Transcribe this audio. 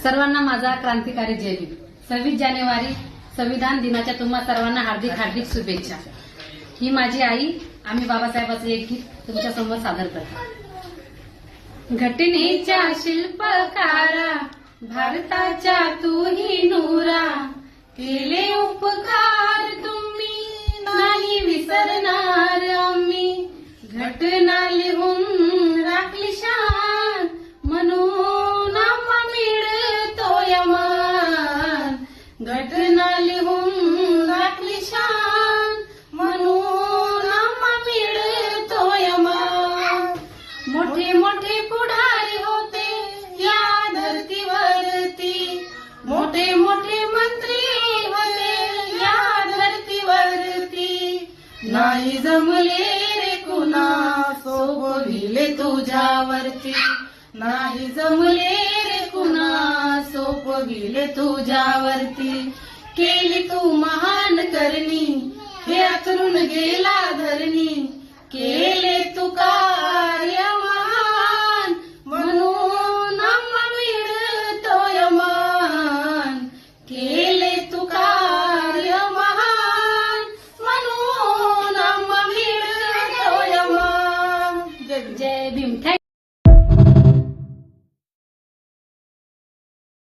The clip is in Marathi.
सर्वांना माझा क्रांतिकारी जय भीम. 26 जानेवारी संविधान दिनाच्या तुम्हा सर्वांना हार्दिक हार्दिक शुभेच्छा. ही माझी आई. आम्ही बाबासाहेबांचे एक गीत तुमच्या समोर सादर करतो. घटनेच्या शिल्पकारा भारताच्या तूही नूरा, केले उपकार तुम्ही नाही विसरणार आम्ही. घटना लिहून राखली शान म्हणून आम्हा मिळतो यमान. घटना लिहून राखली शान म्हणून आम्हा मिळतो यमान. मोठे मोठे पुढारी होते या धरतीवरती, मोठे मोठे मंत्री होते या धरतीवरती. नाही जमले रे कुणा सोपविले तुझ्यावरती, नाही जमले रे कुणा सोपविले तुझ्यावरती. केली तू महा